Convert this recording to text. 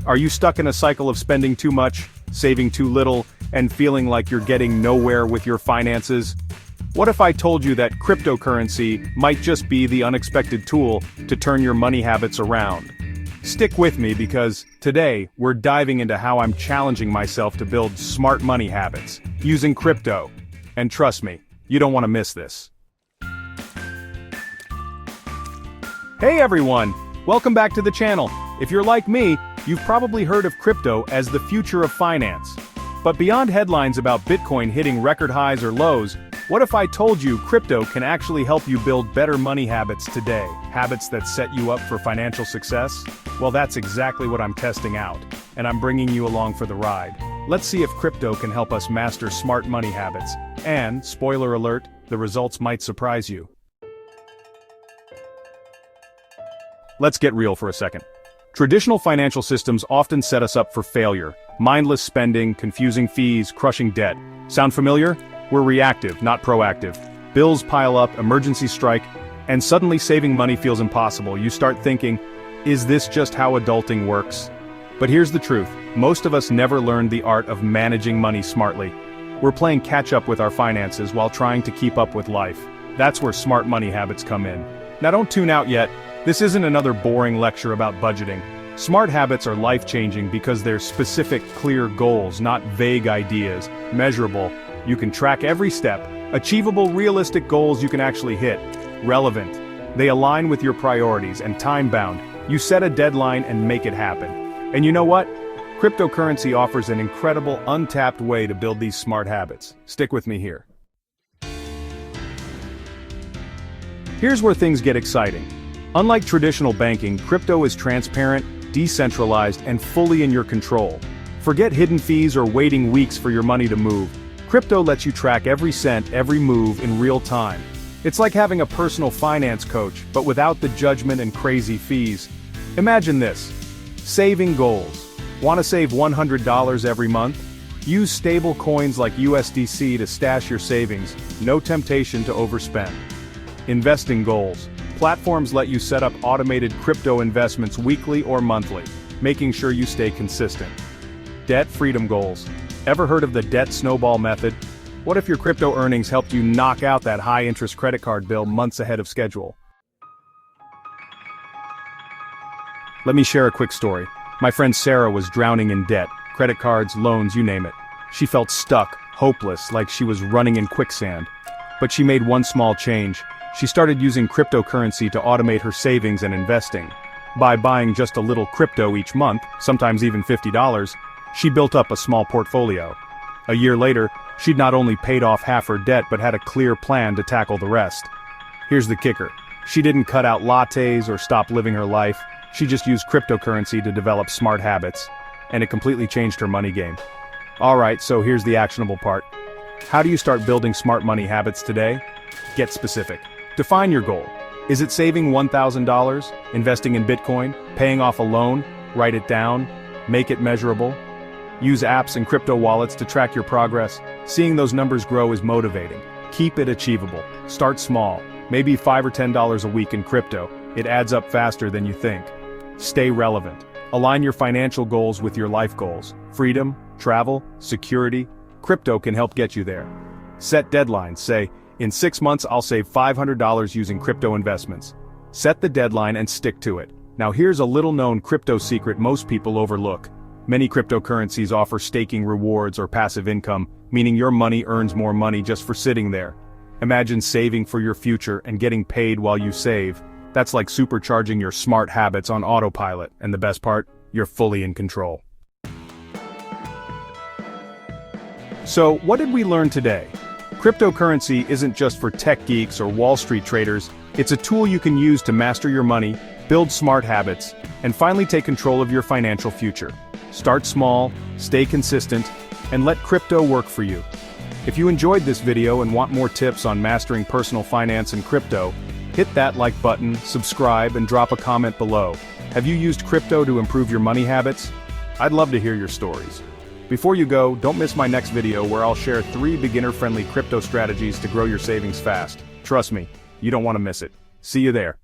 Are you stuck in a cycle of spending too much, saving too little, and feeling like you're getting nowhere with your finances? What if I told you that cryptocurrency might just be the unexpected tool to turn your money habits around? Stick with me because today we're diving into how I'm challenging myself to build smart money habits using crypto. And trust me, you don't want to miss this. Hey everyone! Welcome back to the channel. If you're like me, you've probably heard of crypto as the future of finance. But beyond headlines about Bitcoin hitting record highs or lows, what if I told you crypto can actually help you build better money habits today? Habits that set you up for financial success? Well, that's exactly what I'm testing out, and I'm bringing you along for the ride. Let's see if crypto can help us master smart money habits. And, spoiler alert, the results might surprise you. Let's get real for a second. Traditional financial systems often set us up for failure. Mindless spending, confusing fees, crushing debt. Sound familiar? We're reactive, not proactive. Bills pile up, emergencies strike, and suddenly saving money feels impossible. You start thinking, is this just how adulting works? But here's the truth. Most of us never learned the art of managing money smartly. We're playing catch up with our finances while trying to keep up with life. That's where smart money habits come in. Now don't tune out yet. This isn't another boring lecture about budgeting. Smart habits are life-changing because they're specific, clear goals, not vague ideas. Measurable. You can track every step. Achievable, realistic goals you can actually hit. Relevant. They align with your priorities, and time-bound. You set a deadline and make it happen. And you know what? Cryptocurrency offers an incredible, untapped way to build these smart habits. Stick with me here. Here's where things get exciting. Unlike traditional banking, crypto is transparent, decentralized, and fully in your control. Forget hidden fees or waiting weeks for your money to move. Crypto lets you track every cent, every move in real time. It's like having a personal finance coach, but without the judgment and crazy fees. Imagine this. Saving goals. Want to save $100 every month? Use stable coins like USDC to stash your savings. No temptation to overspend. Investing goals. Platforms let you set up automated crypto investments weekly or monthly, making sure you stay consistent. Debt freedom goals. Ever heard of the debt snowball method? What if your crypto earnings helped you knock out that high-interest credit card bill months ahead of schedule? Let me share a quick story. My friend Sarah was drowning in debt, credit cards, loans, you name it. She felt stuck, hopeless, like she was running in quicksand. But she made one small change. She started using cryptocurrency to automate her savings and investing. By buying just a little crypto each month, sometimes even $50, she built up a small portfolio. A year later, she'd not only paid off half her debt but had a clear plan to tackle the rest. Here's the kicker. She didn't cut out lattes or stop living her life. She just used cryptocurrency to develop smart habits. And it completely changed her money game. Alright, so here's the actionable part. How do you start building smart money habits today? Get specific. Define your goal. Is it saving $1,000? Investing in Bitcoin? Paying off a loan? Write it down. Make it measurable. Use apps and crypto wallets to track your progress. Seeing those numbers grow is motivating. Keep it achievable. Start small. Maybe $5 or $10 a week in crypto. It adds up faster than you think. Stay relevant. Align your financial goals with your life goals. Freedom, travel, security. Crypto can help get you there. Set deadlines. Say, in 6 months I'll save $500 using crypto investments. Set the deadline and stick to it. Now here's a little-known crypto secret most people overlook. Many cryptocurrencies offer staking rewards or passive income, meaning your money earns more money just for sitting there. Imagine saving for your future and getting paid while you save. That's like supercharging your smart habits on autopilot, and the best part, you're fully in control. So, what did we learn today? Cryptocurrency isn't just for tech geeks or Wall Street traders. It's a tool you can use to master your money, build smart habits, and finally take control of your financial future. Start small, stay consistent, and let crypto work for you. If you enjoyed this video and want more tips on mastering personal finance and crypto, hit that like button, subscribe, and drop a comment below. Have you used crypto to improve your money habits? I'd love to hear your stories. Before you go, don't miss my next video where I'll share 3 beginner-friendly crypto strategies to grow your savings fast. Trust me, you don't want to miss it. See you there.